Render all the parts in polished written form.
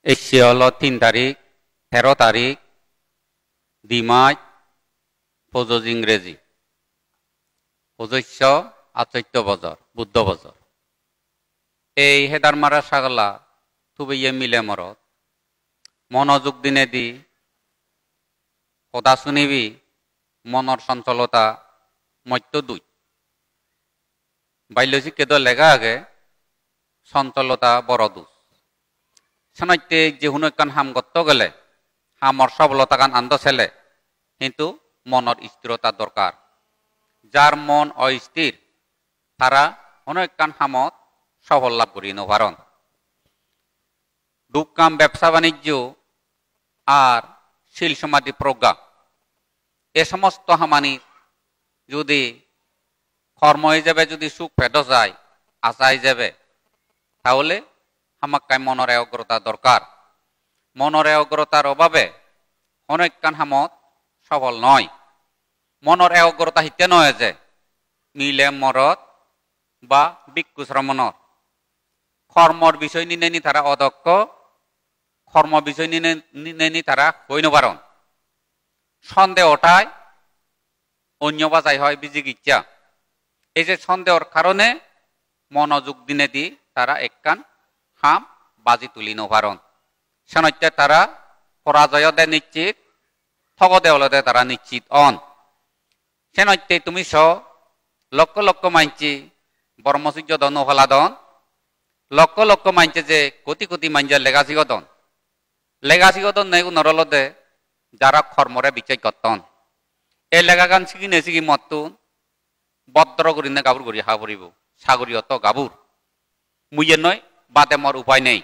Asia হল 3 তারিখ 13 তারিখ 2 মার্চ ফজজ ইংরেজি পঁচিশশো 78 বছর বুদ্ধ বছর এই হেদার মারা সাগলা তুবে মিলে মরত মনোযোগ দিনে দি কথা শুনিবি মনর চঞ্চলতা মধ্য দুই বাল্যশিক্ষিত লেখা আগে চঞ্চলতা বড় দুষ সানাইতে যে হুন কান হাম গত্ত গেলে হামর সবলতা কান আন্দ ছেলে কিন্তু মনের স্থিরতা দরকার যার মন অস্থির তারা অনেক কান হামত সফল লাভ করি নভারণ দুঃকাম ব্যবসা বাণিজ্য আর শিল সমাধি প্রজ্ঞা এ সমস্ত হামানি যদি কর্ম হিসেবে যদি সুখ পেট যায় আশা হিসেবে তাহলে হামাক্কায় মনের একাগ্রতা দরকার মনের একাগ্রতার অভাবে অনেক কান হামত সফল নয় মনের একাগ্রতা হিতে নয় যে মিলে মরত বা ভিক্ষু শ্রমণর কর্মর বিষয় নিনে তারা অদক্ষ কর্ম বিষয় নিনে তারা হইন পারন সন্দেহটাই অন্য বাজাই হয় বিজিগিচ্ছা এই যে সন্দেহর কারণে মনোযোগ দিনে দি তারা একখান হাম বাজি তুলি নভারণ সেনত্যে তারা পরাজয় দে নিশ্চিত ঠগ দেওয়ালদে তারা নিশ্চিত অন সেনত্যে তুমি লক্ষ লক্ষ মাইনছি বর্মসূর্য দন হলাদন লক্ষ লক্ষ মাইনছে যে কোটি কোটি মাইনছে লেগাসিগদন নেই নরলদে যারা কর্মরে বিচাই করতন এই লেগাগান শিগিনে শিগি মতুন বদ্র করিনে গাবুর করি হা পড়িব সাগরীয়ত গাবুর মুইয়ে নয় বাদে মর উপায় নেই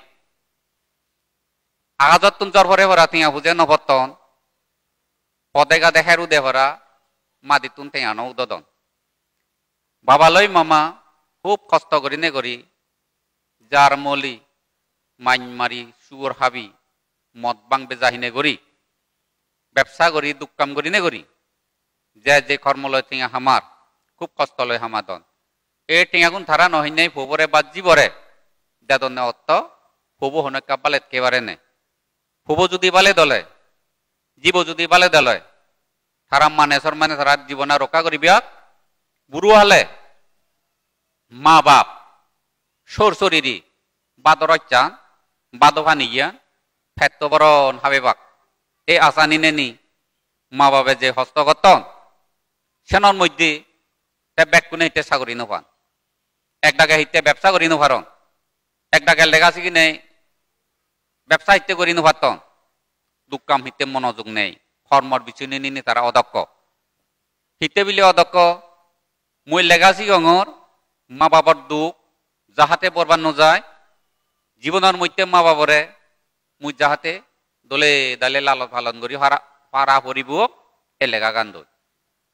আগাজত তুন জ্বর ভরে ভরা তিয়া বুঝে নভর্তন পদেগা দেখারু দেভরা মাদি তুন তিয়ানো উদদন বাবালই মামা খুব কষ্ট করিনে করি যার মলি মাইন মারি সুর হাবি মদ বাং বেজাহিনে করি ব্যবসা করি দুঃকাম করিনে করি যে কর্মলয় টিঙা হামার খুব কষ্ট লয় হামাদন এই টিঙাগুন থারা নহি নেই ফুবরে বা জীবরে দেদনে অত্ত ফুবু হনে কাবালে একেবারে নে ফুবু যদি বালে দলে জীব যদি বালে দলে তারা মানে তারা জীবনে রক্ষা করিবিয়া বুড়ো হলে মা বাপ সর শরীরি বাদরচান বাদভানি গিয়া ফেত্তবরণ হাবেবাক এই আশা নিনে নি মা বাবে যে হস্তগতন সেনর মধ্যে ব্যাকুনে হিতে সাগরি নভান একডাকে হিতে ব্যবসা করি নভারন একডাকে লেগাছি কি নেই ব্যবসা হিতে করি নভাতন দুঃকাম হিতে মনোযোগ নেই কর্মর বিষয় নিনি তারা অদক্ষ হিতে বিলে অদক্ষ মই লেগাছি গঙর মা বাবার দুঃখ যাহাতে বরবাদ নযায় জীবনের মধ্যে মা বাবরে মুই যাহাতে দলে দালে লালত পালন করি পারা পরিব এ লেগা গান দই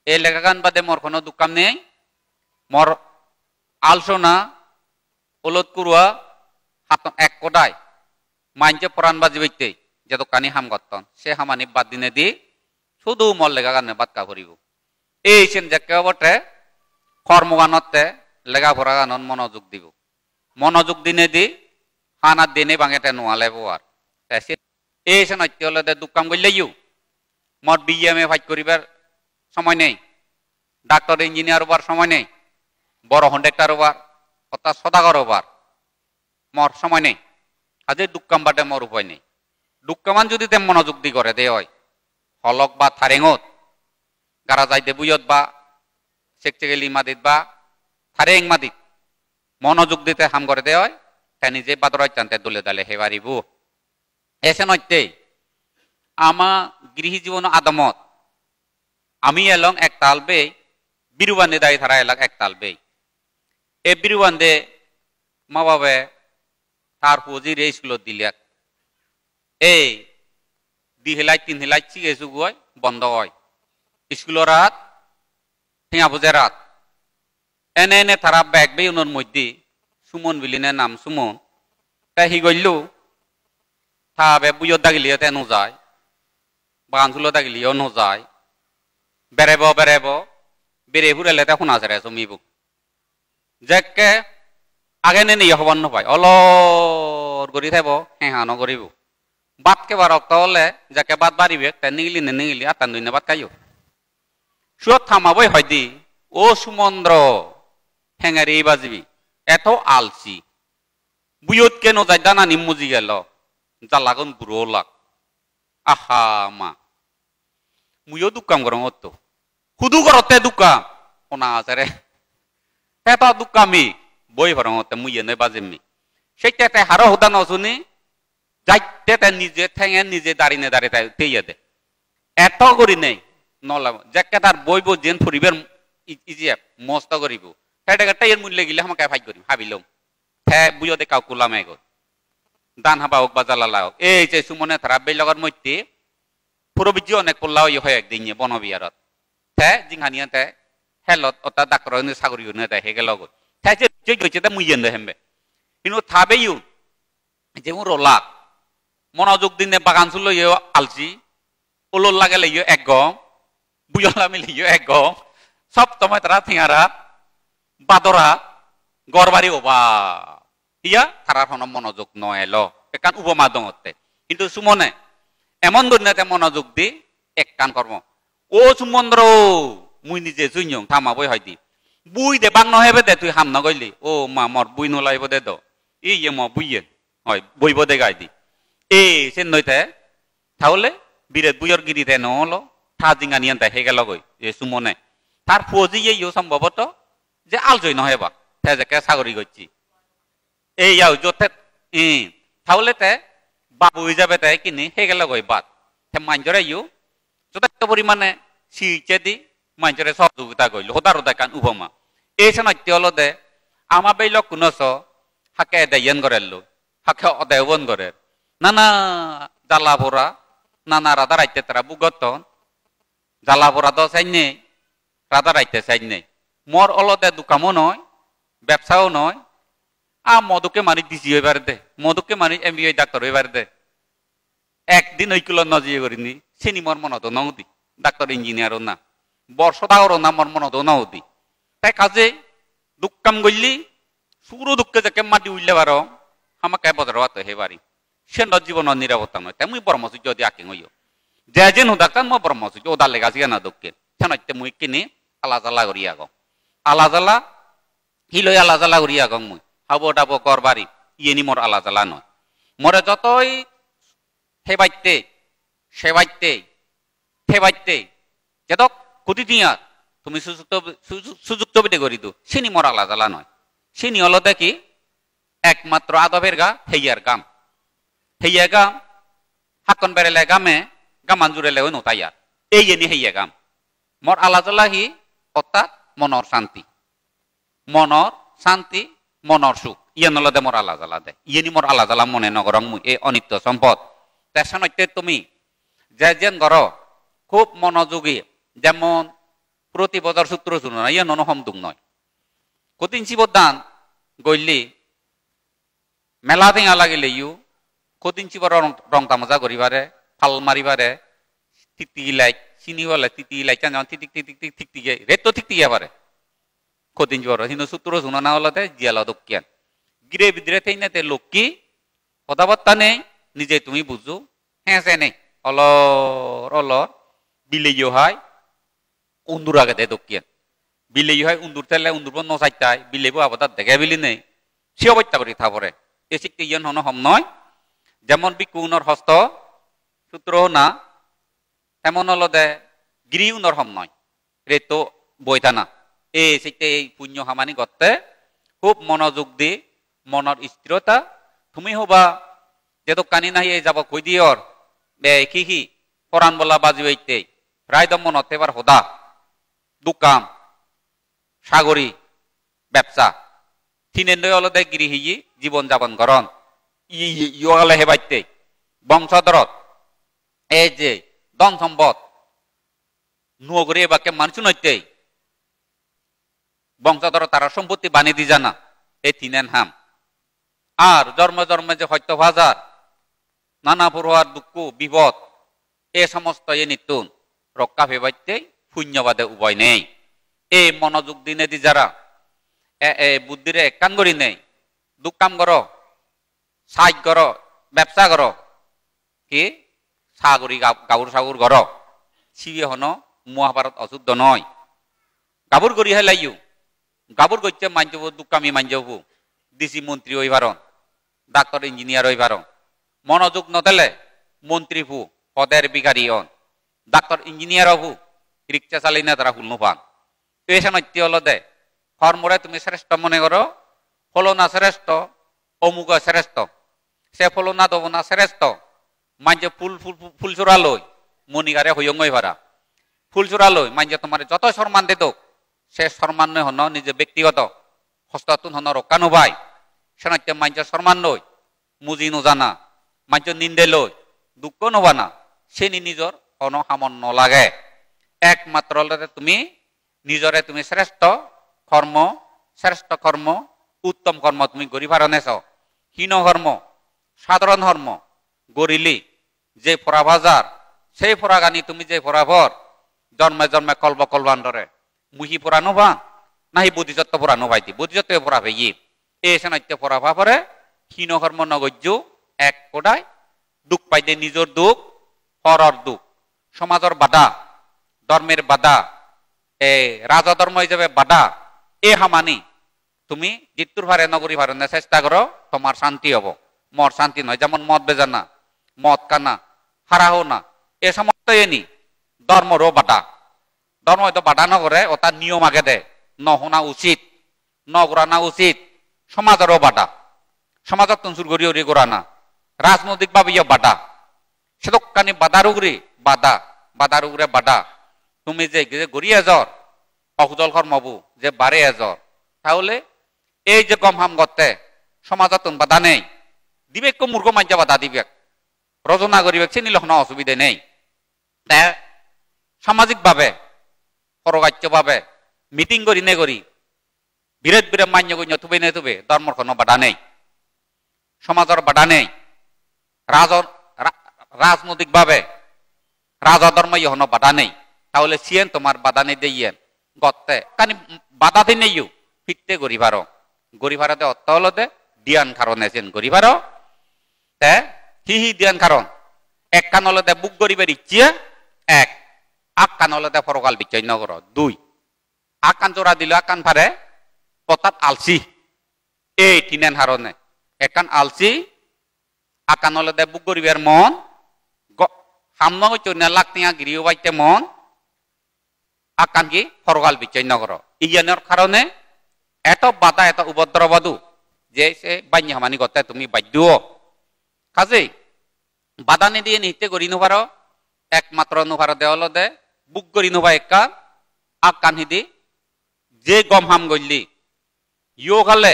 এই লেগা গান বাদে মোর কোনো দুঃখাম নেই মোর আলসোনা ওলত কুরুয়া হাত এক কদাই মাইনছে পরাণ বাজি বইতে যে দোকানি হাম গতন সে হামানি বাদ দিনে দি শুধু মোর লেগা গানে বাদ কা করিব এই সেন যে কেবটে কর্মগানতে লেগা ভরা গানত মনোযোগ দিব মনোযোগ দিনে দি হানাত দিনে বাঙেতে নোয়ালে বোয়ার এই সে নত্য হলে দুঃখাম করলেইও মোর বিএমএ ফাইট করিবার সময় নেই ডাক্তার ইঞ্জিনিয়ার হবার সময় নেই বড় কন্ডাক্টর হবার অর্থাৎ সদাগর হবার মোর সময় নেই আজ দুঃখাম বাটে মোর উপায় নেই দুঃখামান যদি তে মনোযোগ দি করে দে হয় হলক বা থারেঙত গারা যাইতে বুয়ত বা চেকচেকেলি মাদিত বা থারেং মাদিত মনোযোগ দিতে হাম করে দে হয় তে নিজে বাদর চান্তে দলে দালে হে পারিব এসে নইতে আমা গৃহী জীবন আদমত আমি এলং এক তাল বে বিরুবান্ধে দায়ী থারা এলাক এক তাল বে এ বিরুবান্ধে মা বাবে তার পুঁজির এই স্কুলত দিলাক এই 2 হেলাই 3 হেলাই চিগেছু গয় বন্ধ হয় স্কুলের রাত ঠিঙা বুঝে রাত এনে এনে তারা ব্যাগ বে উনোর মধ্যে সুমন বিলিনে নাম সুমন তাই হি গইলু থাবে বুয়ত দাগিলিয়ে তে নজায় বাগানচুলো দাগিলিয়েও নজায় বেরেব বেরে ফুরালে তে শুনা যারে জমিব যেকে আগে নে নিয়ে হবার নপায় অলর করি থাকব হেঁহানো করিব বাদ কেবার রক্ত হলে যাকে বাদ বাড়িবে তাই নিগিলি আতান দুই বাদ খাইও সুয়ত থামাবই হয় দি ও সুমন্দ্র হেঙারি বাজিবি এত আলসি বুয়ত কেন যাই দানা নিমুজি গেল জালাগন বুড়ো লাগ আহা মা মুইও দুকাম করম অত হুদু করতে দুকাম ওনা আছে এটা দুকামি বই ভরতে মুইয়ে নয় বাজিমি সেইটাতে হারো হুদা নশুনি যাইতে নিজে ঠেঙে নিজে দাঁড়িয়ে তেইয়ে দে এত করি নেই নলাম যাকে তার বই বই যেন ফুরিবের ইজিয়ে মস্ত করিব সেটাকে টাইয়ের মূল্য গিলে আমাকে ভাই করিম ভাবিলাম হ্যাঁ বুঝো দে কাউ কুলাম এগো দান হাবা হোক বা জ্বালালা হোক এই যে সুমনে তারা বেলগর মধ্যে পুরবিজি অনেক পোল্লা হয় একদিন বনবিহারত হ্যাঁ জিংহানিয়া তে হেলত অর্থাৎ ডাক্তার সাগরি হে গেল হ্যাঁ যে গেছে মুইয়েন হেমবে কিন্তু থাবেইও যেমন রোলাক মনোযোগ দিনে বাগান চুল আলসি উলোর লাগে লইও এক গম বুয়লা মিলিও এক গম সব তোমায় তারা থিয়ারা বাদরা গড়বাড়ি ওবা ইয়া তারা হন মনোযোগ নয় এলো একান উপমা দঙতে কিন্তু সুমনে এমন দুনিয়াতে মনোযোগ দি এক কান কর্ম ও সুমন্দ্র মুই নিজে জুইয়ং থামাবই হয় দি বুই দে বাং নহবে দে তুই হাম নগইলি ও মা মর বুই নলাইব দে দ ইয়ে ম বুইয়ে হয় বইব দে গাই দি এ সে নইতে তাহলে বিরেত বুইয়র গিরিতে নহলো থা জিঙানিয়ান তাই হে গেল গই এ সুমনে তার ফুজি ইয়ে সম্ভবত যে আলজই নহবা তে যে কে সাগরি গইছি এই যাও যতে তাহলে তে বাবু হয়ে যাবে তাই কিনি হে গেল গই বাদ তে মাঞ্জরে ইউ যথেষ্ট পরিমাণে সিচে দি মাঞ্জরে সহযোগিতা কইল হোদার হোদা কান উপমা এই সনাত্য হলো দে আমা বেইল কুনস হাকে দেয়ন করেল হাকে অদেবন করে নানা জ্বালা ভরা নানা রাধা রাইতে তারা বুগতন জ্বালা ভরা তো চাই নেই রাধা রাইতে চাই নেই মোর অলদে দোকামও নয় ব্যবসাও নয় মধুকে মানি ডিসি হইবার দে মধুকে মানি এমবিআই ডাক্তার হইবার দে একদিন ওইগুলো নজিয়ে করিনি চিনি মোর মনত নৌদি ডাক্তার ইঞ্জিনিয়ারও না বর্ষ দাওরও না মোর মনত নৌদি তাই কাজে দুঃখাম গইলি সুরো দুঃখে যাকে মাটি উঠলে পারো আমাকে বজার হতে হে পারি সে জীবনের নিরাপত্তা নয় তাই মুই ব্রহ্মচর্য যদি আঁকি হইও যে যেন ডাক্তার মই ব্রহ্মচর্য ওদার লেগা আছে না দুঃখে সেনতে মুই কিনি আলা জ্বালা করি আগ আলা জ্বালা হিলই আলা জ্বালা করি আগ মুই হাবো ডাবো কর বাড়ি ইয়েনি মোর আলা জ্বালা নয় মরে যতই হেবাইতে সেবাইতে ফেবাইতে যেদক কুটি দিয়া তুমি সুযুক্ত বিদে করি দু সিনি মোর আলা জ্বালা নয় সিনি হলো দেখি একমাত্র আদবের গা হেইয়ার গাম হেইয়া গাম হাকন বেড়েলে গামে গামান জুড়েলে ওই নতাইয়া এই এনি হেইয়া গাম মোর আলা জ্বালা হি অর্থাৎ মনর শান্তি মনর সুখ ইয়ে নলদে মোর আলা জ্বালা দে ইয়েনি মোর আলা জ্বালা মনে নগরং মুই এই অনিত্য সম্পদ তেসনতে তুমি যে যেন গর খুব মনোযোগী যেমন প্রতি বছর সূত্র শুনো না ইয়ে নন হমদুং নয় কতিন শিবদান গইলি মেলা দিঙা লাগিলে ইউ কতিন শিবর রং তামজা করিবারে ফাল মারিবারে তিকটি গিলাই চিনি বলে তিতি গিলাই যেমন তিতিক তিতিক তিক ঠিক টিকে রেত ঠিক টিকে পারে কতিন শিবর কিন্তু সূত্র শুনো না হলতে জিয়ালা দক্ষিয়ান গিরে বিদ্রে থেইনাতে লক্ষ্মী কথাবার্তা নেই নিজে তুমি বুঝো হ্যাঁ সে নেই অলর বিলেইও হয় উন্দুর আগে দে দক্ষিয়ান বিলেই হয় উন্দুর তেলে উন্দুর নচাইতাই বিলেইব আবাদার দেখে বিলি নেই সে অবত্যা করি থাপরে এ শিখতে ইয়ন হন হম নয় যেমন বিকুনর হস্ত সূত্র না এমন হলো দে গিরি উনর হম নয় রেতো বইতা না এ শিখতে এই পুণ্য হামানি করতে খুব মনোযোগ দি মনের স্থিরতা তুমি হবা যে তো কানি নাহি যাব কই দিয়র বে কি পরাণ বলা বাজি হইতে প্রায় মনত এবার হোদা দোকান সাগরী ব্যবসা তিনে হলো দে গৃহী জীবন যাপন করন ইয়ে হেবাইতে বংশধরত এই যে ধন সম্পদ নুয়গরি এবাকে মানুষ নইতে বংশধর তারা সম্পত্তি বানিয়ে দি জানা এই তিনেন হাম আর জন্মে যে হয়তো বাজার নানা পড়ুয়ার দুঃখ বিপদ এ সমস্ত এ নিতুন রক্ষা ভেবাইতে শূন্যবাদে উভয় নেই এই মনোযোগ দিনে দি যারা বুদ্ধিরে কান করি নেই দুঃখ কাম কর সাহায্য কর ব্যবসা কর কি সাগরি গাবুর সাগুর ঘর সিবি হন মহাভারত অশুদ্ধ নয় গাবুর গড়ি হেলাইও গাবুর গইতে মানজবু দুকামি মানজবু ডিসি মন্ত্রী হইবারন ডাক্তার ইঞ্জিনিয়ার হইবারন মনোযোগ নদেলে মন্ত্রী হু পদের বিকারী হন ডাক্তার ইঞ্জিনিয়ার হু রিক্সা চালাই না তারা হুল পান এই সময় হল দে কর্মরে তুমি শ্রেষ্ঠ মনে করো ফলনা শ্রেষ্ঠ অমুক শ্রেষ্ঠ সে ফলনা দবনা শ্রেষ্ঠ মানজে ফুল ফুল ফুল চূড়া লই মনিগারে হইয়ঙ্গই ভাড়া ফুল চূড়া লই মানজে তোমার যত সম্মান দে দোক সে সম্মান নয় হন নিজে ব্যক্তিগত হস্ততুন হন রক্ষা নবাই সেনাইতে মানজে সম্মান লই মুজি নজানা মানজে নিন্দে লই দুঃখ নবানা সে নিজর হন হামন নলাগে একমাত্র তুমি নিজরে তুমি শ্রেষ্ঠ কর্ম উত্তম কর্ম তুমি গড়ি পারনেছ হীন কর্ম সাধারণ ধর্ম গড়িলি যে ফরা বাজার সেই ফরা গানি তুমি যে ফরাভর জন্মে জন্মে কলব কলবান্দরে মুহি ফরা নবা নাহি বুদ্ধিযত্ব ফরা নবাইতি বুদ্ধিযত্ব ফরা ভেই এই সেনাইতে ফরা ভাবরে হীন কর্ম নগজ্য এক কোডায় দুঃখ পাইতে নিজর দুঃখ হরর দুঃখ সমাজের বাধা ধর্মের বাধা রাজধর্ম হিসেবে বাধা এ হামানি তুমি জিতুর ভারে নগরী ভারণে চেষ্টা করো তোমার শান্তি হব মর শান্তি নয় যেমন মদ বেজানা মদ কানা হারাহো না এ সমস্ত এনি ধর্মরও বাধা ধর্ম হয়তো বাধা নগরে ও তার নিয়ম আগে দে নহনা উচিত নগরানা উচিত সমাজেরও বাধা সমাজত তুনসুর গড়ি উড়ি গোড়ানা রাজনৈতিক ভাবে বাধা সেদকানি বাধার উগরি বাধার উগরে বাধা তুমি যে গড়ি এজর অকুজল কর্মবু যে বারে এজর তাহলে এই যে গম হাম গতে সমাজত বাধা নেই দিবেক মূর্খ মাঞ্জা বাধা দিবেক রচনা করিবেক সে নিল কোনো অসুবিধা নেই সামাজিক ভাবে পরকার্য ভাবে মিটিং করি নে করি বিরেত বিরে মান্য করি তুবে নে তুবে ধর্মর কোনো বাধা নেই সমাজের বাধা নেই রাজনৈতিক ভাবে রাজধর্ম ইহনো বাধা নেই তাহলে সিয়েন তোমার বাধা নেই দেইয়েন গতে কানি বাধা দিন নেই ফিরতে গরিভারতে অর্থ হলো দে দিয়ান কারণ এসেন গরিভার তে হি দিয়ান কারণ এক কান হলো দে বুক গরিবের ইচ্ছে এক আক কান হলো দে ফরকাল বিচয় নগর দুই আক কান জোড়া দিল আক কান ফারে পতাত আলসি এই তিনেন হারনে এক কান আলসি আক কান হলো দে বুক গরিবের মন সামনে চৈনা লাখটিয়া গিরিও বাইতে মন আকান কি ফরকাল বিচয় নগর ইয়ানোর কারণে এত বাধা এত উপদ্রবাদু যে সে বান্য হামানি গতে তুমি বাধ্য কাজে বাধা নিদিয়ে নিতে করি নোভার একমাত্র নোভার দেওয়াল দে বুক করি নোভা একা আকান হিদি যে গম হাম গল্লি ইয় খালে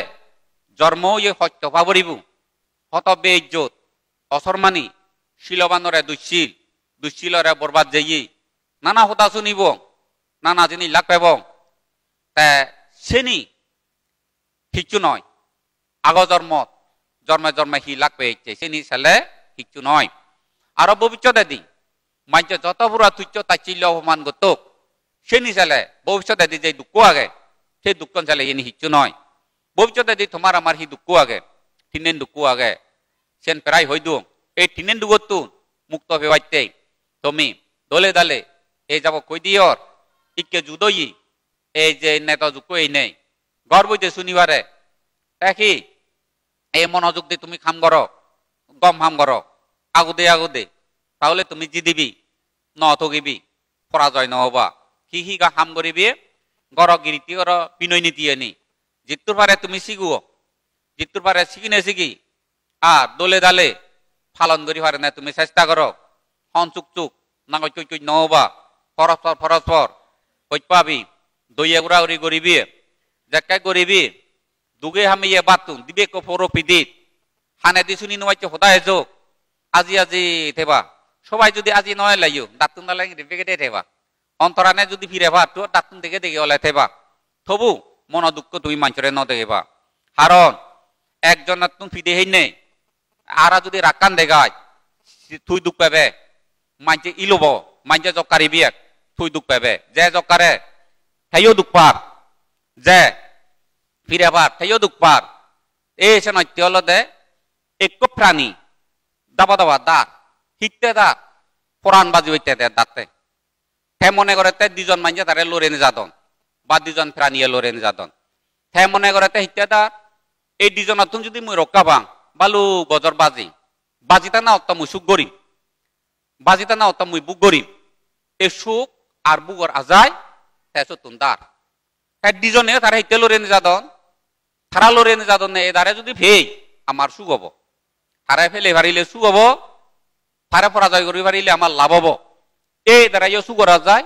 জন্ম ইয়ে সত্য ভাবরিবু হত বে ইজ্জত অসরমানি শিলবানরে দুশ্চিলরে বরবাদ যাই নানা হতা শুনিব নানা জিনিস লাগ পাব সেনি কিচ্ছু নয় আগ জন্মে জন্মে হি লাগ পেয়েছে সেনি ছেলে কিচ্ছু নয় আরো ভবিষ্যতে দি মাঞ্চ যত পুরা তুচ্ছ তাচ্ছিল্য অপমান গতক সেনি ছেলে ভবিষ্যতে দি যে দুঃখ আগে সেই দুঃখ ছেলে এনি কিচ্ছু নয় ভবিষ্যতে দি তোমার আমার হি দুঃখ আগে তিনেন দুঃখ আগে সেন প্রায় হই দু এই তিনেন দুগত মুক্ত ভেবাইতে তুমি দলে দালে এই যাব কই দিয়র ইকে জুদই এই যে নেতা যুক্ত এই নেই গর্বইতে শুনিবারে দেখি এই মনোযোগ দিয়ে তুমি খাম করো গম হাম করো আগুদে তাহলে তুমি জি দিবি ন থগিবি পরাজয় নহবা হি গা হাম করিবি গর গিরিতি গর বিনয় নীতি এনি জিতুর পারে তুমি শিখুও জিতুর পারে শিখি আর দলে দালে ফালন করি পারে না তুমি চেষ্টা করো হন চুক না কই নহবা পরস্পর কই পাবি দইয়া গুড়া উড়ি গরিবি জাকাই গরিবি দুগে হামিয়ে বাতুন দিবে কো ফরপিদিত হানে দি শুনি নমাইছে হদায় যোগ আজি থেবা সবাই যদি আজি নয় লাইও দাতুন না লাগি রেপেকেটে থেবা অন্তরানে যদি ফিরে ভা তো দাতুন থেকে দেখে ওলাই থেবা থবু মন দুঃখ তুমি মাঞ্চরে ন দেবা কারণ একজন তুমি ফিদে হেই নেই আরা যদি রাকান দেগায় তুই দুঃখ পাবে মাঞ্চে ইলব মাঞ্চে জকারি বিয়ে তুই দুঃখ পাবে যে জকারে হেও দুঃখ পার যে ফিরে পার হেও দুঃখ পার এই সে নৈত্য হল দে এক প্রাণী দাবা দাবা দা হিটতে দা পুরাণ বাজি হইতে দে দাঁতে হে মনে করে তে দুজন মাইজে তারে লড়ে যাদন বা দুজন প্রাণীয়ে লড়ে যাদন হে মনে করে তে হিটতে দা এই দুজন তুন যদি মুই রক্ষা পাং বালু গজর বাজিতা না অত মুই সুখ গরিম বাজিতা না অত মুই বুক গরিম এই সুখ আর বুগর আজায় তেসো তুন্দার হে দুজনে তারা হিটতে লড়ে যাদন তারা লড়ে যাদন এ দারে যদি ভেই আমার সুখ হব তারা ফেলে পারিলে সুখ হব তারা পরাজয় করি পারিলে আমার লাভ হব এই দ্বারা ইয়ে সুখ করা যায়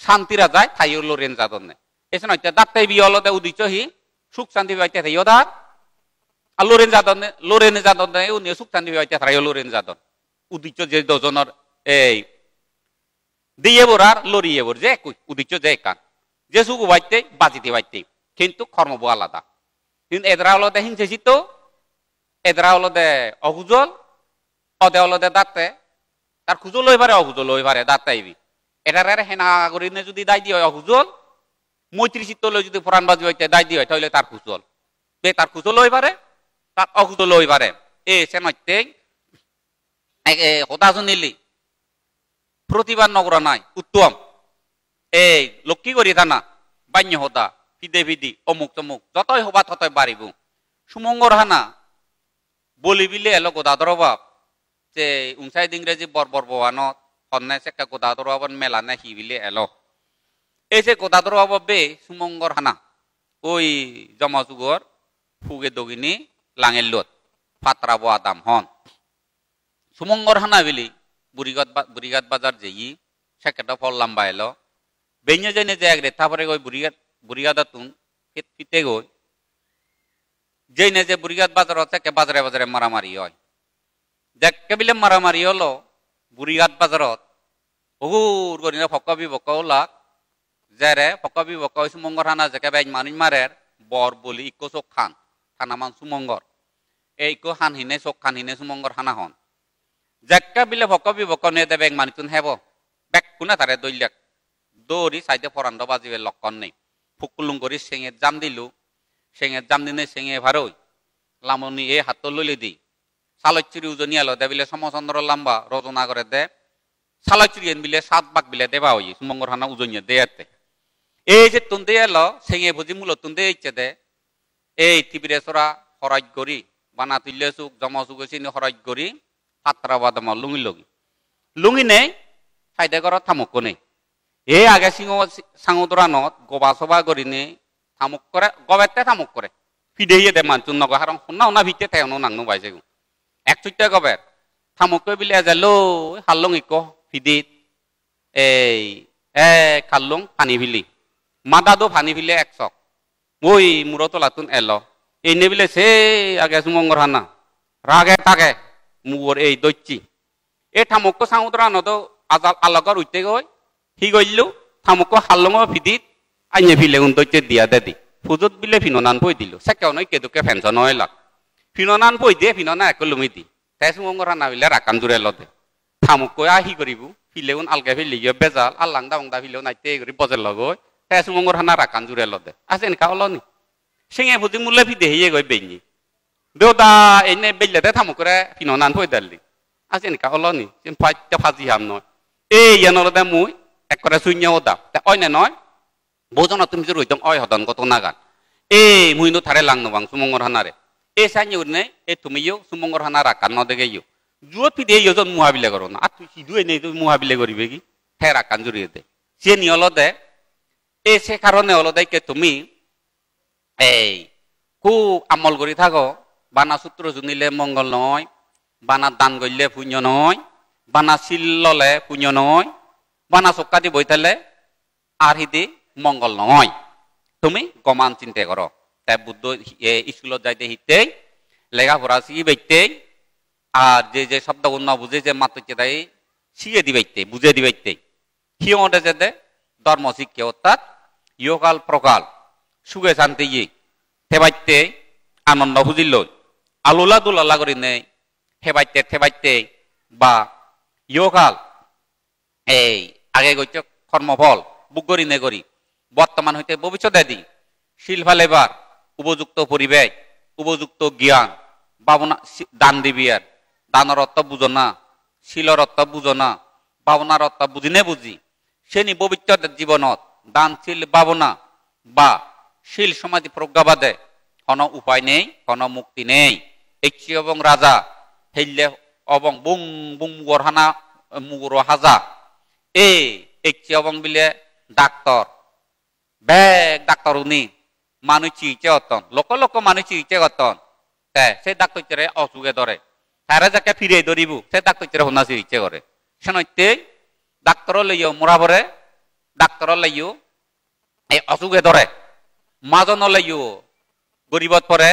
শান্তিরা যায় তাইও লড়েন যাদন এসে নয় দাঁতাই বিয়ে হলতে উদিচ্য হি সুখ শান্তি পাইতে থাইও দার আর লড়েন যাদন উনি সুখ শান্তি পাইতে থাইও লড়েন যাদন উদিচ্য যে দুজনের এই দিয়ে বোর আর লড়িয়ে বোর যে একই উদিচ্য যে একান যে সুখ বাইতে বাজিতে বাইতে কিন্তু কর্মব আলাদা কিন্তু এদরা হলতে হিংসে চিত্ত এদরা হলতে অহুজল অদে হলতে দাঁতে তার খুঁজো লই পারে অহুজল লই পারে দাঁতাইবি এটার হেনা করিনে যদি দায় দিয়ে হয় অহুজল মৈত্রী চিত্ত লই যদি পুরাণ বাজি হইতে দায় দিয়ে হয় তাহলে তার খুঁজল তার খুঁজো লই পারে তার অহুজল লই পারে এ সে নইতে হতা শুনিলি প্রতিবার নগর নাই উত্তম এই লক্ষ্মী করি থানা বান্য হতা ফিদে ফিদি অমুক তমুক যতই হবা ততই বাড়িব সুমঙ্গর হানা বলি বিলে এলো গোদাদর বাপ যে উংসাইদ ইংরেজি বর্বর বানত সন্ন্যাস একটা গোদাদর বাবন মেলা নে হিবিলে এলো এই যে গোদাদর বাব বে সুমঙ্গর হানা ওই জমযুগর ফুগে দগিনী লাঙের লত ফাতরা বোয়া দাম হন সুমঙ্গর হানা বিলি বুড়িগাত বাজার যেই সেকেটা ফল লাম্বা এলো বেঞ্জে জেনে যে এক রে তারপরে ওই বুড়িগাত তুন ফিতে গই যেই নে যে বুড়িগাত বাজার হচ্ছে বাজারে বাজারে মারামারি হয় দেখকে বিলে মারামারি হলো বুড়িঘাট বাজারত বহুর করিনে ফকবি বকাও লাগ যেরে ফকবি বকাও সুমঙ্গর হানা যেকে বেজ মানুষ মারের বর বলি ইকো চোখ খান থানামান সুমঙ্গর এই ইকো হান হিনে চোখ খান হিনে সুমঙ্গর হানা হন যেকে বিলে ফকবি বকাও নিয়ে দেবে মানুষজন হেব বেক কোনে তারে দৈলাক দৌড়ি সাইডে ফরান্দ বাজিবে লক্ষণ নেই ফুকুলুং করি সেঙে জাম দিলু সেঙে জাম দিনে সেঙে ভারই লামনি এই হাত লইলে দি সালচুরি উজনি আলো দে বিলে সমচন্দ্র লাম্বা রচনা করে দে সালচুরি বিলে 7 ভাগ বিলে দেবা হই সুমঙ্গর হানা উজনিয়ে দেয়াতে এই যে তুন্দে এলো সেঙে ভুজি মূল তুন্দে ইচ্ছে দে এই তিবিরেশ্বরা হরাজ করি বানা তুল্য সুখ জমসুখ চিনি হরাজ করি সাতরা বাদাম লুঙি লগি লুঙি নেই সাইডে ঘর থামুক নেই এই আগে সিংহ সাঙুদরানত গবা সবা করি নে থামুক করে গবেতে থামুক করে ফিডেইয়ে দে মানচুন নগ হারং শুনা উনা ভিতে তেনো নাংনো বাইছে এক চুইটা গবের থামুক বিলে যালো হাল্লং ইকো ফিদিত এই খাল্লং পানি ভিলি মাদাদো পানি ভিলে একশক ওই মুরতলাতুন এলো এই নেবিলে সে আগে সুমঙ্গর হানা রাগে তাকে মুগর এই দৈচি এই থামুক সাঙুদরানত আজাল আলগর উঠতে গই হি গইলু থামুক হাল্লং ফিদিত আইনে ভিলে উন দৈচে দিয়া দেদি ফুজত বিলে ফিননান পই দিল সেকেও নয় কেদুকে ফেনশন হয় লাগ ফিননান পই দিয়ে ফিননা এক লুমি দি তাই সুমঙ্গর হানা বিলে রাকান জুড়ে লদে থামুক আহি করিব ফিলেউন আলগে ফিলি বেজাল আল্লাং দাউং দা ফিলেও নাইতে করি বজের লগই তাই সুমঙ্গর হানা রাকান জুড়ে লদে আছে এনকা হলনি সিঙে ফুজি মুলে ফি দেহিয়ে গই বেñi দেউদা এনে বেললেতে থামুক করে ফিননান পই দালি আছে এনকা হলনি সিম ফাইতে ফাজি হাম নয় এই ইয়ানলদে মুই এক করে শূন্য ওদা তা অইনে নয় বোঝনা তুমি যে রইতম অয় হদন কত নাগান এই মুইনো থারে লাংনো বাং সুমঙ্গর হানারে এই সাইনে উনে এই তুমিও সুমঙ্গর হানা রাকান ন দেগেইও জুয়ত ফিদে ইয়জন মুহাবিলে করো না আর তুই সিধু এনে তুই মুহাবিলে করিবে কি হে রাকান জুড়িয়ে দে সে নিয়লদে এই সে কারণে হলদে কে তুমি এই খুব আমল করি থাকো বানা সূত্র জুনিলে মঙ্গল নয় বানা দান গইলে পুণ্য নয় বানা শিল ললে পুণ্য নয় বানা চক্কা দি বইতালে আর হিদি মঙ্গল নয় তুমি গমান চিন্তা করো তাই বুদ্ধ স্কুলত যাইতে হিতেই লেখাপড়া শিখি বাইতে আর যে শব্দ ন বুঝে যে মাতৃকে তাই শিখে দিবাইতে বুঝে দিবাইতে সিমতে যেতে ধর্ম শিক্ষে অর্থাৎ ইয়কাল প্রকাল সুখে শান্তি থেবাইতে আনন্দ বুঝিল আলোলা দুলালা করি নেই থেবাইতে বা ইয়কাল এই আগে গইতে কর্মফল বুক করি নে করি বর্তমান হইতে ভবিষ্যতে দি শিলফাল এবার উপযুক্ত পরিবেশ উপযুক্ত জ্ঞান ভাবনা দান দিবি আর দানের অর্থ বুঝো না শিলৰ অৰ্থ বুজো না ভাৱনাৰ অৰ্থ বুজিনে বুজি সেনি পবিত্ৰ জীৱনত দান শিল ভাৱনা বা শিল সমাধি প্রজ্ঞাবাদে কোনো উপায় নেই কোনো মুক্তি নেই ইচ্ছি এবং রাজা হেললে এবং বুং বুং গরহানা মুগুর হাজা ইচ্ছি এবং বিলে ডাক্তার বেগ ডাক্তার উনি মানুষ চিকিৎসা করতেন লোক লোক মানুষ চিকিৎসা করতেন সে ডাক্তারে অসুখে ধরে তারা যাকে ফিরে ধরিব সে ডাক্তারে হোনা চিকিৎসা করে সেনতে ডাক্তার লইও মোরাবরে ডাক্তার লইও এই অসুখে ধরে মাজন লইও গরিবত পরে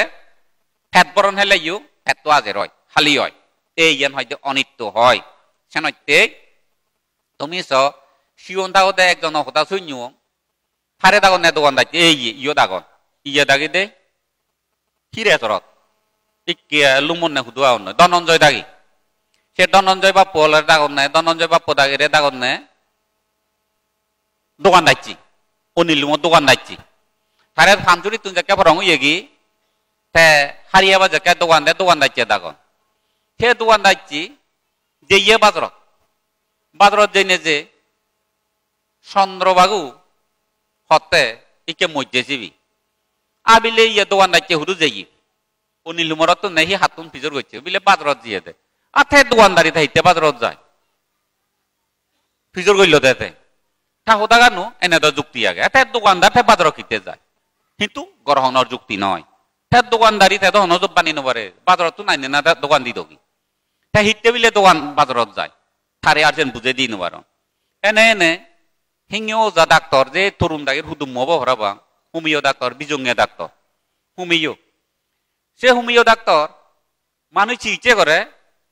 ফেট বরণ হেলাইও ফেট তো আজের হয় খালি হয় এই ইয়ান হয়তো অনিত্য হয় সেনতে তুমি চ শিওন দাগতে একজন হতা শূন্য ফারে দাগন নে দোকান দাইতে এই ইয় দাগন ইয়ে দাগি দে হিরে চরত ইকে লুমন নে হুদুয়া অন্য ধনঞ্জয় দাগি সে ধনঞ্জয় বাপ্প হলের দাগন নে ধনঞ্জয় বাপ্প দাগিরে দাগন নে দোকান দাইছি অনিল লুমর দোকান দাইছি ফারে ফানচুরি তুই যাকে ফরং ইয়েগি তে হারিয়া বা যাকে দোকান দাইছে দাগন সে দোকান দাইছি যে ইয়ে বাজারত জেনে যে চন্দ্রবাবু হতে ইকে মধ্যে যাবি আবিলে ইয়ে দোকান দাইছে হুদু যাই অনিল লুমরত তো নেই হাতুন পিজর করছে বিলে বাজারত দিয়ে দে আথে দোকানদারি থাইতে বাজারত যায় পিজর করল দেতে ঠাকুর গানো এনে তো যুক্তি আগে এতে দোকানদার তে বাজার কিনতে যায় কিন্তু গ্রহণের যুক্তি নয় তে দোকানদারি তে ধন জব্বানি নবারে বাজারত তো নাই না দোকান দি দগি তে হিতে বিলে দোকান বাজারত যায় থারে আর যেন বুঝে দি নবার এনে এনে হিংও যা ডাক্তার যে তরুণ দাগের হুদুম মব হরাবা হুমিও ডাক্তার বিজঙ্গে ডাক্তার হুমিও সে হুমিও ডাক্তার মানুষ চিকিৎসা করে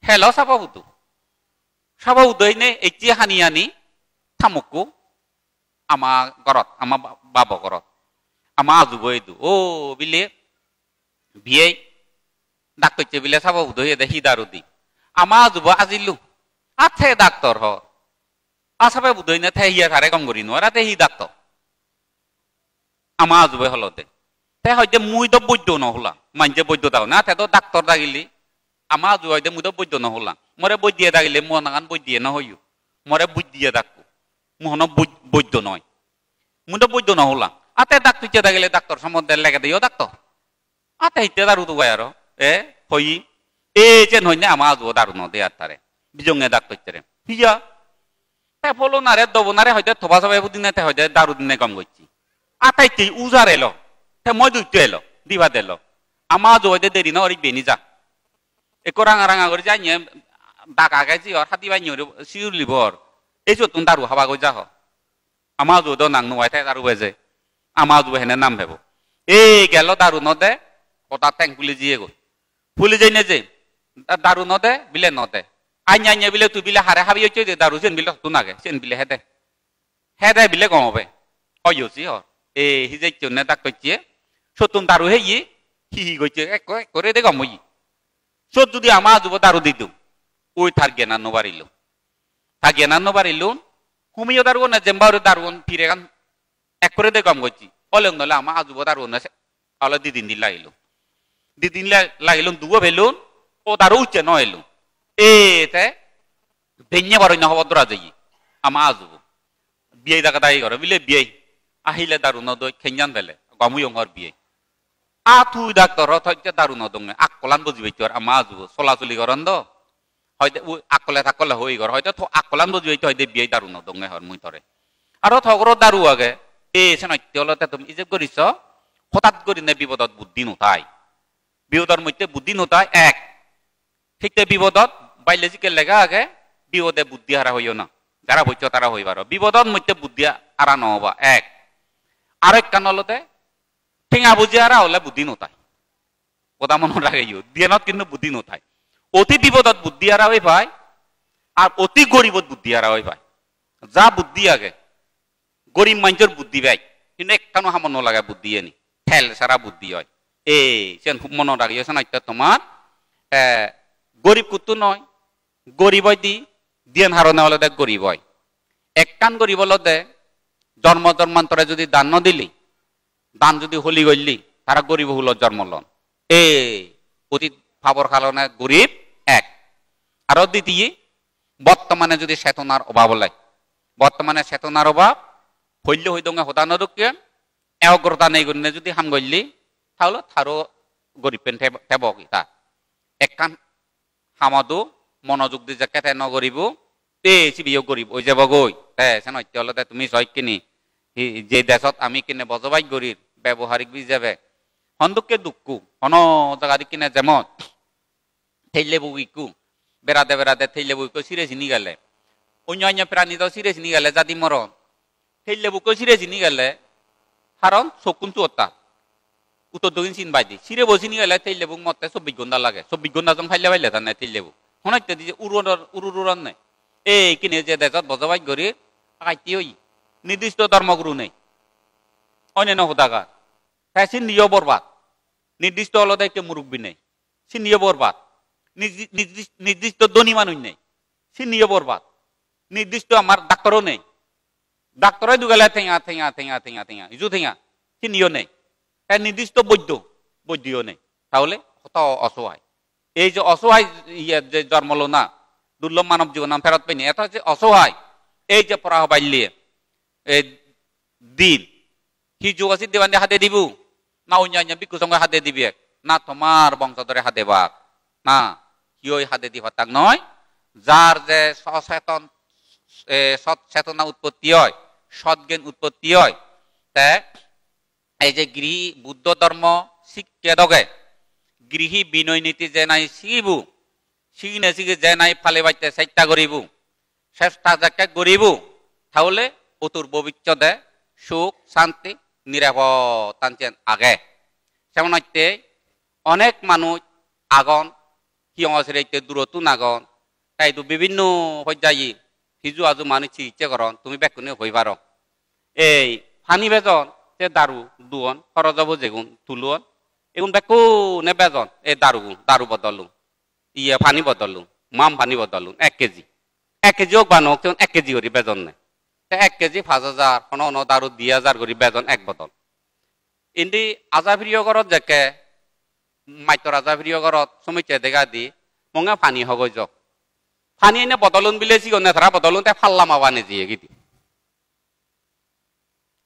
হেলো সাপা হুদু নে এটি হানি আনি থামুকু আমার ঘরত আমার বাবা ঘরত আমার আজুব এইদু ও বিলে বিয়ে ডাক্তার বিলে সাপা হুদু দেখি দারু দি আমার আজুব আজিলু আথে ডাক্তার হ আসাবে বুধই না থে হিয়া থারে কম করি নোয়ারা তে হি ডাক্তার আমার আজুবে হলতে তে হয়তো মুই তো বৈদ্য নহলা মানছে বৈদ্য দাও না তে তো ডাক্তার দাগিলি আমার আজু হয়তো মুই তো বৈদ্য নহলা মরে বৈ দিয়ে দাগিলে মো নাগান বৈ দিয়ে নহইও মরে বুঝ দিয়ে ডাকু মোহন বৈদ্য নয় মুই তো বৈদ্য নহলা আতে ডাক্তার দাগিলে ডাক্তার সম্বন্ধে লেগে দিও ডাক্তার আতে হিতে দারু তো গায় আর হই এ যেন হই না আমার আজু দারু ন দে আর তারে বিজঙ্গে ডাক্তার হিয়া ফলো নারে দবনারে হয়তো থবা সবাই বুদিনে হয়তো দারু দিনে কম করছি আটাইতে উজার এলো মই দুইটো এলো দিবা দেলো আমার জয়দে দেরি না ওই বেনি যা একো রাঙা রাঙা করে যাই ডাকা গাইছি আর হাতি বাই শিউর লিবর এই চতুন দারু হাবা গই যাহ আমার জোদ নাং নুয়াই থাই দারু বেজে আমার জো হেনে নাম ভেব এই গেল দারু নদে কটা ট্যাং পুলি জিয়ে গই পুলি যাই যে দারু নদে বিলে নদে আইন আইন বিলে তুই বিলে হারে হাবি হচ্ছে দারু সেন বিলে হতো নাগে সেন বিলে হেদে বিলে কমবে অয়সি হর এ হিজে চনে ডাক্তার চিয়ে সতুন দারু হে হি হি গইছে এক করে দে গমই সত যদি আমার যুব দারু দিতু ওই থার জ্ঞান নবারিল হুমিও দারু না জেম্বাউরে দারু ফিরে গান এক করে দে গম গইছি অলং নলে আমার যুব দারু না আলো দিদিন দিন লাগিল দুবো ভেলুন ও দারু উচ্চে নইলু এতে বেঞ্ঞে বারই না হবদ্রা যাই আমার যুব বিয়ে দেখা দায়ী করে বিলে বিয়ে আহিলে দারু নদই খেঞ্জান বেলে গমুয়ংর বিয়ে আ তুই ডাক্তার হয়তো দারু নদঙে আকলান বুঝিবে তোর আমার যুব চলাচলি করেন দ হয়তো আকলে থাকলে হই ঘর হয়তো আকলান বুঝিবে হয়তো বিয়ে দারু নদঙে হর মুই তরে আর থগর দারু আগে সে নত্যলতে তুমি ইজেব করিস হঠাৎ করি নে বিপদত বুদ্ধি নুঠাই বিপদর মধ্যে বুদ্ধি নুঠাই এক ঠিক বিপদত বায়োলজিক্যাল লেখা আগে বিপদে বুদ্ধি হারা হইও না যারা হইছ তারা হইবার বিপদত মধ্যে বুদ্ধি হারা নহবা এক আরেক কানলতে ঠেঙা বুঝি হারা হলে বুদ্ধি নুঠাই কথা মনে রাখিও দিয়ানত কিন্তু বুদ্ধি নুঠাই অতি বিপদত বুদ্ধি হারা হই ভাই আর অতি গরিবত বুদ্ধি হারা হই ভাই যা বুদ্ধি আগে গরিব মানুষের বুদ্ধি ভাই কিন্তু একটানো হামন নলাগে বুদ্ধি এনি ঠেল সারা বুদ্ধি হয় সেন মনে রাখিও না তোমার গরিব কুতু নয় গরিব দি দিয়ান হারনে হলে দেখ গরিব হয় এক কান গরিব হলে জন্মান্তরে যদি দান দিলি দান যদি হলি গলি তারা গরিব হল জন্ম লন অতীত ভাবর কারণে গরিব এক আর দ্বিতীয় বর্তমানে যদি চেতনার অভাব হলে বর্তমানে চেতনার অভাব হইলে হই দঙ্গে হদানরকে এগ্রতা নেই গুণে যদি হাম গইলি তাহলে থারো গরিব পেন থেব তা একখান হামাদু মনোযোগ দি যে কেতে নগরিব সিবিও গরিব ওই যাব গই সেন হলে তুমি সই কিনি যে দেশত আমি কিনে বজবাই গরির ব্যবহারিক বীজ যাবে হন্দুককে দুঃখু হন জায়গা দি কিনে যেমন থেইলে বুইকু বেড়াতে থেইলে বুইকু সিরে চিনি গেলে অন্য অন্য প্রাণী তো সিরে চিনি গেলে জাতি মরণ থেইলে বুইকু সিরে চিনি গেলে কারণ চকুন চুয়তা উত্তর দক্ষিণ চিন বাইদি সিরে বসিনি গেলে থেইলে বুক মতে 24 ঘন্টা লাগে 24 ঘন্টা জন খাইলে পাইলে তার নাই থেইলে বুক হনাইতে দিছে উরুরন নাই এই কিনে যে দেশত বজবাই গরি আইতি হই নির্দিষ্ট ধর্মগুরু নেই অন্যান্য হোদাগার হ্যাঁ সিন্নিয় বরবাদ নির্দিষ্ট আলাদা একটা মুরব্বী নেই সিন্নিয় বরবাদ নির্দিষ্ট ধনী মানুষ নেই সিন্নিয় বরবাদ নির্দিষ্ট আমার ডাক্তারও নেই ডাক্তারই দুগালে থেঙা ইজু থেঙা সিন্নিয় নেই হ্যাঁ নির্দিষ্ট বৈদ্যও নেই তাহলে কত অসহায় এই যে অসহায় যে জন্মলো না দুর্লভ মানব জীবন ফেরত পাইনি এটা হচ্ছে অসহায় এই যে পড়া বাইলিয়ে দিন কি যুগ আছে দেবানি হাতে দিব না অন্য বিক্ষু সঙ্গে হাতে দিবে না তোমার বংশধরে হাতে বাক না কিয় হাতে দিব তাক নয় যার যে সচেতন সচেতনা উৎপত্তি হয় সৎজ্ঞান উৎপত্তি হয় তে এই যে গৃহী বুদ্ধ ধর্ম শিক্ষে দগে গৃহী বিনয় নীতি যে নাই শিখিবু শিখিনে শিখি যে নাই ফালে বাইতে চেষ্টা করিব চেষ্টা যাকে করিব তাহলে অতুর ভবিষ্যতে সুখ শান্তি নিরাপত্তা আগে যেমন হইতে অনেক মানুষ আগন হিংসে দূরতো নাগন তাই বিভিন্ন পর্যায়ে সিজু আজু মানুষ ইচ্ছে করন তুমি বেকুনে হই পার এই ফানি বেজন যে দারু দুয়ন খরচ যাব যেগুন তুলুন এগুন বেকুনে বেজন এই দারু বদলু ইয়ে ফানি বদলু মাম ফানি বদলু 1 কেজি 1 কেজি হোক বানো 1 কেজি করি বেজন নেই 1 কেজি 5,000 কোনো দারু 2,000 করি বেজন 1 বদল ইন্দি আজাফিরিয় ঘরত যেকে মাইতৰ আজাফিরিয় ঘরত সমিতে দেখা দি মঙা ফানি হগৈ যক ফানি এনে বদলুন বিলে সিগনে ধরা বদলুন তে ফাল্লা মাবা নেজিয়ে গিতি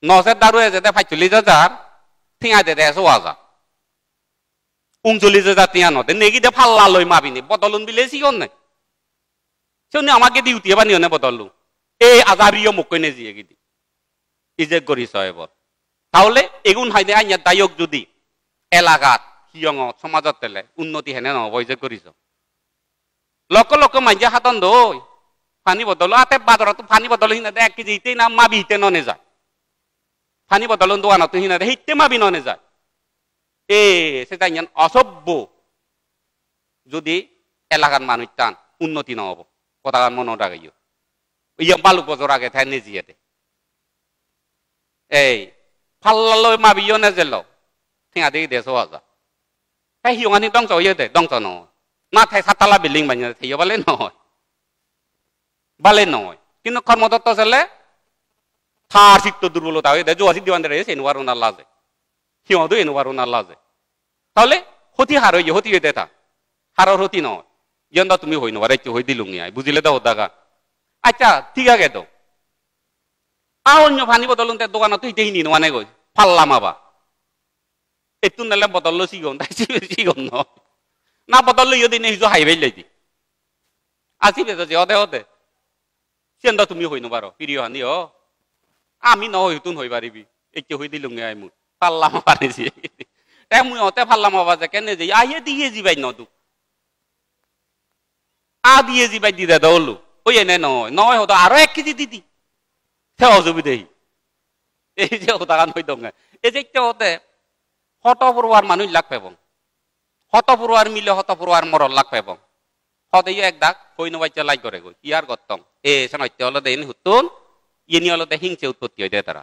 নসে দারু এজেতে 45,000 ঠিঙা দে 1,000 39,000 টিয়া নতে নেগি দে ফাল্লা লই মাবিনি বদলুন বিলে সিগনে সেনে আমাকে ডিউটি বানি হনে বদলু এই আজাফিরিয় মুকই নেজিয়ে গিতি ইজে করিস এবার তাহলে এগুন হাইনে আইয়া দায়ক যদি এলাকাত হিয়ং সমাজত তেলে উন্নতি হেনে নহব যে করিস লক্ষ মাইজা হাতন দই পানি বদল আতে বাজারত পানি বদল হিনা দে 1 কেজি ইতে না মাবি হিতে ননে যায় পানি বদল দোকানত হিনা দে হিতে মাবি ননে যায় এ সেটা ইয়ান অসভ্য যদি এলাকার মানুষ টান উন্নতি নহব কথা মনে রাখিও ইয়া বালু বছর আগে থাই নেজিয়াতে এই ফাল্লালৈ মাবিও নেজেল ঠিঙা দেখি 1,000 তাই হিয়ঙানি দংশ হইয়ে দে দংশ নহয় না থাই 7 তলা বিল্ডিং বানিয়ে থাইও বালে নহয় কিন্তু কর্মদত্ত ছেলে থার চিত্ত দুর্বলতা হয়ে দেয় জোয়াশি দিওয়ান রে এনুবার ওনার লাজে হিয়দু এনুবার ওনার লাজে তাহলে হতি হার হইয়ে হতি হইতে থা হারর হতি নয় ইয়ন্দা তুমি হই নবার একটু হই দিলুঙ্গি আই বুঝিলে তো দাগা আচ্ছা ঠিক আছে তো অন্য ফানি বদল দোকানত হিতে হিনি নয় গই ফাল্লাম আবা একটু নেলে বদল সিগন তাই সিগন না বদল ইয়ে দিনে হিজো হাইবে লাইদি আসিবে যে অদে অদে সেন্দা তুমি হই নবার প্রিয় হানি ও আমি নহয় তুন হই পারিবি একটু হই দিলুঙ্গে আই মুই ফাল্লাম পানিছি তাই মুই অতে ফাল্লাম আবা যে কেনে যাই আইয়ে দিয়ে যাবাই নদু আ দিয়ে যাবাই দিদা দৌলু ওই এনে নয় হতো আরো 1 কেজি দিদি সে অসুবিধেই এই যে উদাহরণ হইত এই যে হতে হতপূর্বার মানুষ লাগ পাব হতপূর্বার মিলে হতপূর্বার মরল লাগ পাব হতে এক দাগ হই নবাইতে লাই করে গই ইয়ার গত্তম এ সনাইতে হলে দেন হুতুন ইনি হলে হিংসে উৎপত্তি হয় তারা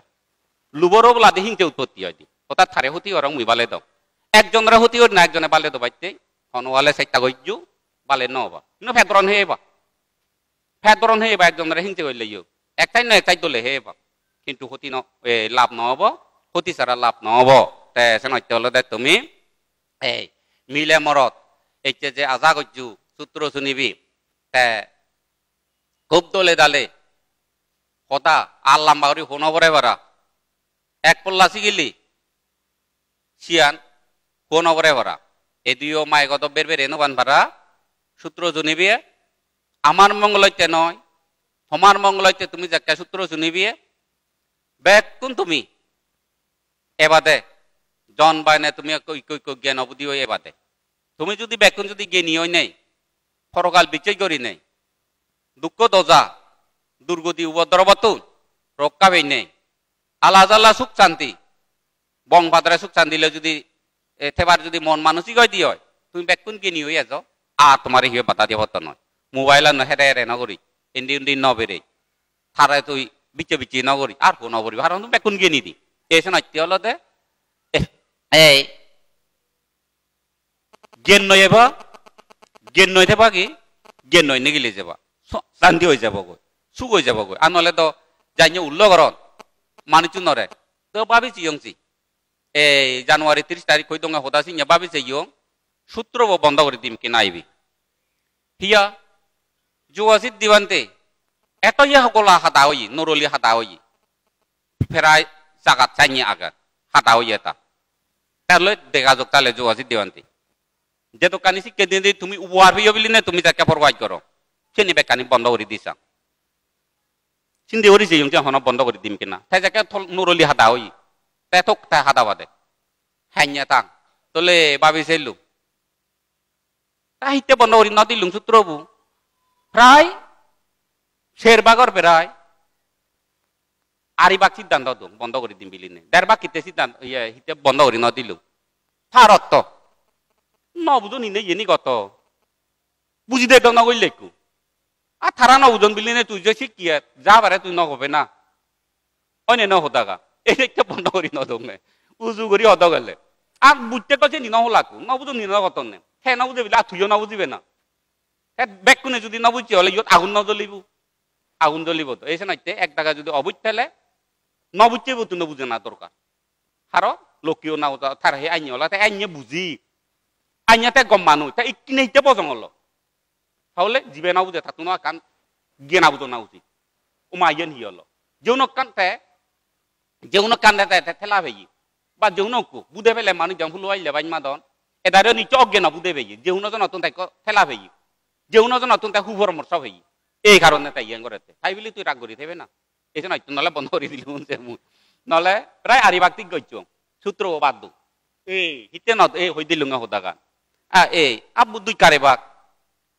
লুবরও বলাতে হিংসে উৎপত্তি হয় দি হঠাৎ থারে হতি ওরম মুই বালে দাও একজনের হতি ওর না একজনে বালে দো বাইতে হনওয়ালে চাইটা গইজু বালে নবা কিন্তু ফেদরন হে বা একজনের হিংসে কইলে ইউ একটাই না একটাই দলে হে বা কিন্তু হতি ন লাভ নহব হতি ছাড়া লাভ নহব তে সনাইতে হলে দে তুমি এই মিলে মরত এই যে আজা গজ্জু সূত্র শুনিবি তে খুব দলে দালে কথা আর লম্বা করে ফোন পরে বারা এক পল্লা শিখিলি সিয়ান ফোন পরে বারা এই দুইও মায় কত বের বের এনো বান ভাড়া সূত্র জুনিবি আমার মঙ্গলইতে নয় তোমার মঙ্গলইতে তুমি যাকে সূত্র জুনিবি বেকুন তুমি এবাদে জন বাইনে তুমি জ্ঞান অবধি হয়ে এবাদে তুমি যদি বেকুন যদি জ্ঞানী হই নেই ফরকাল বিচয় করি নেই দুঃখ দজা দুর্গতি উপদ্রবতুন রক্ষা পেয়ে নেই আল্লাহ আল্লাহ সুখ শান্তি বং ভাদ্রে সুখ শান্তিলে যদি থেবার যদি মন মানসিক হয় দিয়ে হয় তুমি বেকুন জ্ঞানী হয়ে যাও আর তোমার হিয়ে বাতা দিয়ে হতো নয় মোবাইল হেরে হেরে নগরী ইন্দি ইন্দি নবেরে থারায় তুই বিচে বিচে নগরী আর ফোন নগরী আর তুমি বেকুন জ্ঞানী দি এসে নয় হলো দে এই জ্ঞান নয় এবা জ্ঞান নয় থেবা কি জ্ঞান নয় নেগিলে যাবা শান্তি হয়ে যাব গই সুখ হয়ে যাব গই আর নহলে তো যাই উল্ল ঘর মানুষ নরে তো ভাবিছি ইয়ংসি এই জানুয়ারি 30 তারিখ হই দঙ্গা হতাছি ভাবিছে ইয়ং সূত্র বন্ধ করে দিম কি নাইবি হিয়া জুয়াশিত দিবান্তে এত ইয়া সকল হাতা হই নরলি হাতা হই ফেরাই জাগাত চাইনি আগার হাতা হই এটা তাহলে দেখা যাক তাহলে জুয়াশিত দিবান্তে যে দোকানি শিখে দিয়ে তুমি উপহার হইয়া বলি না তুমি যাকে প্রোভাইড করো সেনি বেকানি বন্ধ করে দিছা চিন্তা করেছি হন বন্ধ করে দিম কিনা তাই যাকে নরলি হাতা হই তাই থক তাই হাতা বাদে হ্যাঁ তাং তোলে ভাবি চাইলু তাইতে বন্ধ করি ন দিলুম সূত্রবু প্রায় শেরবাগর প্রায় আরিবাগ সিদ্ধান্ত বন্ধ করে দিম বিলি নে দেড়বাগ কিতে সিদ্ধান্ত হিতে বন্ধ করি ন দিলু ফারত নবুজন ইনে ইনি গত বুঝি দে নগর লেখু আর থারা নবুজন বিলি নে তুই যে শিখিয়ে যা পারে তুই নগবে না অন্য ন হতাগা এইটা বন্ধ করি নদে উজু করি হত গেলে আর বুঝতে কছে নি নহলাকু নবুজন নিন কত নে হ্যাঁ নবুঝে বিলে আর তুইও নবুঝিবে না হ্যাঁ বেকুনে যদি নবুঝি হলে ইয়ত আগুন নজ্বলিব আগুন জ্বলিব তো এই নাইতে এক টাকা যদি অবুঝ থাকলে নবুঝেব তুই নবুঝে না দরকার হারো লোকিও না থার হে আইনি হলা তাই আইনে বুঝি আইনাতে গম মানুষ তাই কিনে হিতে পছন্দ হলো তাহলে জীবে না বুঝে থাকতো না কান গিয়ে না বুঝো না উচিত উমা ইয়েন হি হলো যেউনক কান্দে ঠেলা ভেই বা যেউনকু বুধে পেলে মানুষ যেমন ফুল আইলে বাইন মাদন এদারে নিচে অজ্ঞান বুধে ভেই যেউনজন নতুন তাই ঠেলা ভেই যেউনজন নতুন তাই খুব পরামর্শ ভেই এই কারণে তাই ইয়ে করে তাই বলি তুই রাগ করি থাকবে না এই নয় নহলে বন্ধ করে দিলি নহলে প্রায় আরিবাক্তিক গইছ সূত্র বাদ দু এই হিতে ন এই হই দিলুঙ্গা হোদা গান এই আবু দুই কারে বাক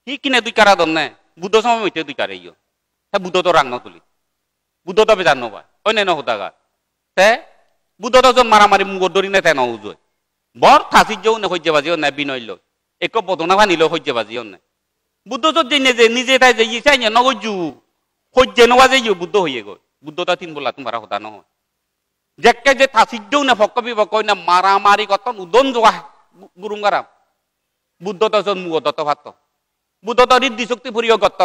হি কিনে দুই কারা দন নে বুদ্ধ সময় হইতে দুই কারে ইয় হ্যাঁ বুদ্ধ তো রাগ নতুলি বুদ্ধ তো বেজান নবা ওই নে হোদা গান তে বুদ্ধ তো জন মারামারি মুগর ধরি নে তাই নজয় বর থাসি যেও নে হইতে বাজিও নে বিনইল এক বদনা ভানিল হইতে বাজিও নে বুদ্ধ তো যে নিজে তাই যে চাই নে নগজু হইতে নবা যে বুদ্ধ হইয়ে গই বুদ্ধ তা তিন বলা তোমার হোদা নহয় যেকে যে থাসি যেও নে ফকবি বকই না মারামারি কত উদন যোৱা গুরুঙ্গারাম বুদ্ধ তো জন মুগত তো ভাত বুদ্ধ তো ঋদ্ধি শক্তি ফুরিও গত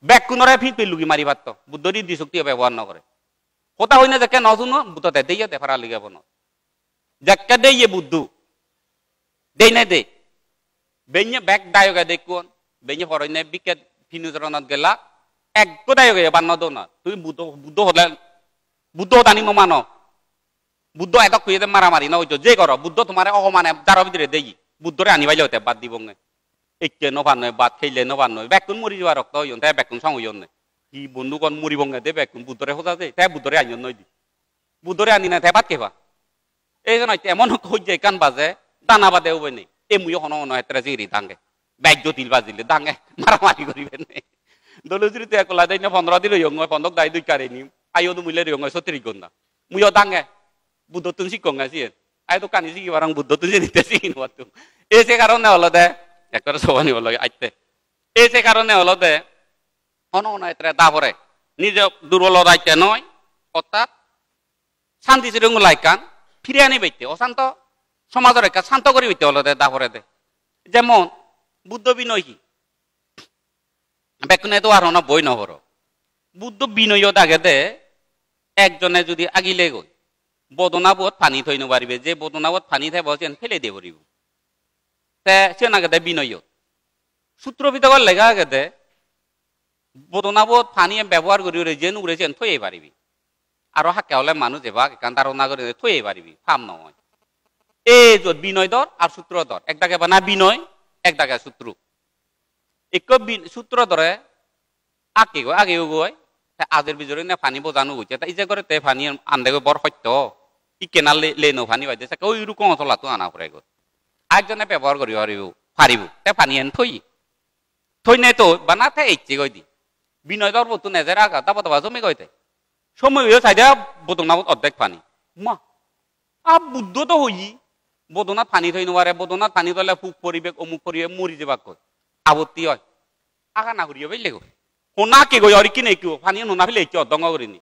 ব্যাক কোনরে ফি পেলুগি মারি ভাত বুদ্ধ ঋদ্ধি শক্তি ব্যবহার নকরে কথা হই না যাকে নজুন বুদ্ধ দে দেইয়া দে ফারা লিগা বন যাকে দেইয়ে বুদ্ধ দেই না দে বেnye ব্যাক দায়গা দেখুন বেnye ফরইনে বিকে ফিনুজরনত গেলা এক দায়গা বান্ন দো না তুই বুদ্ধ বুদ্ধ হলে বুদ্ধ দানি নমান বুদ্ধ এত খুঁজে মারামারি না হইতো যে কর বুদ্ধ তোমার অকমানে যার ভিতরে দেই বুদ্ধরে আনিবাইলে হতে বাদ দিব একে নবান নয় বাদ খেলে নবান নয় বেকুন মরি যাওয়া রক্ত হইন তাই বেকুন সং হইন কি বন্ধুগণ মরিবঙ্গে দে বেকুন বুদ্ধরে হোজা দে তাই বুদ্ধরে আনিন নয় দি বুদ্ধরে আনি না তাই বাদ কেবা এই জন্য এমন খুঁজে কান বাজে দানা বাদে উবে নেই এই মুই হন হন এতরা জিরি দাঙ্গে ব্যাগ জটিল বাজিলে দাঙ্গে মারামারি করিবে নেই দলুজুরি তো একলা দেয় না 15 দিন হইং বন্ধক দায় দুই কারে নি আইও তো মুইলে হইং 30 গন্ডা মুইও দাঙ্গে বুদ্ধ তুমি শিখঙ্গা সিয়ে আই তো কানি শিখি বারং বুদ্ধ তুমি নিতে শিখি নতু এই সে কারণে হলো দে একটা সবানি হলো আইতে এই সে কারণে হলো দে হন হন এতরা দাবরে নিজে দুর্বলতা আইতে নয় অর্থাৎ শান্তি চিরঙ্গ লাইকান ফিরে আনি বাইতে অশান্ত সমাজের একটা শান্ত করি হইতে হলো দে দাবরে দে যেমন বুদ্ধ বিনয় কি বেকুনে তো আর না বই নহর বুদ্ধ বিনয় দাগে দে একজনে যদি আগিলে গই বদনাবোধ পানি থই নবারিবে যে বদনাবোধ পানি থাই বসেন ফেলে দিয়ে পড়িব তে সে না গেদে বিনয় সূত্র বিতকর লেখা গেদে বদনাবত পানী ব্যৱহাৰ কৰি যেন উৰে যেন থৈ পাৰিবি আৰু হাকে হলে মানুহ যাবা কাৰণ ধাৰণা কৰি থৈ পাৰিবি ফাৰ্ম নহয় এই য'ত বিনয়দৰ আৰু সূত্ৰধৰ একদাকে বানা বিনয় একদাকে সূত্র এক সূত্রধরে আগে গৈ আজের বিজরে না পানি বোঝানো হয়েছে এই যে করে তে পানি আন্দে বর সত্য ই কেনাল লেনো পানি বাইছে ওই রকম অচলাতো আনা পড়ে গো একজনে ব্যবহার করি পারিব তে পানি এন থই নাই তো বানা থে ইচ্ছে কই দি বিনয়দর বতু নেজের আগা তাবা তাবা জমি কইতে সময় হয়ে চাইদা বদনাবত অর্ধেক পানি মা বুদ্ধ তো হই বদনাত পানি থই নোৱাৰে বদনাত পানি তলে ফুক পৰিবেশ অমুক পৰিবেশ মৰি যাবাক কয় আপত্তি হয় আগা না ঘুরিয়ে পাইলে গো হোনা কে গই আর কি নাই কিও পানি নোনা ফেলে ইচ্ছে অদঙ্গ করিনি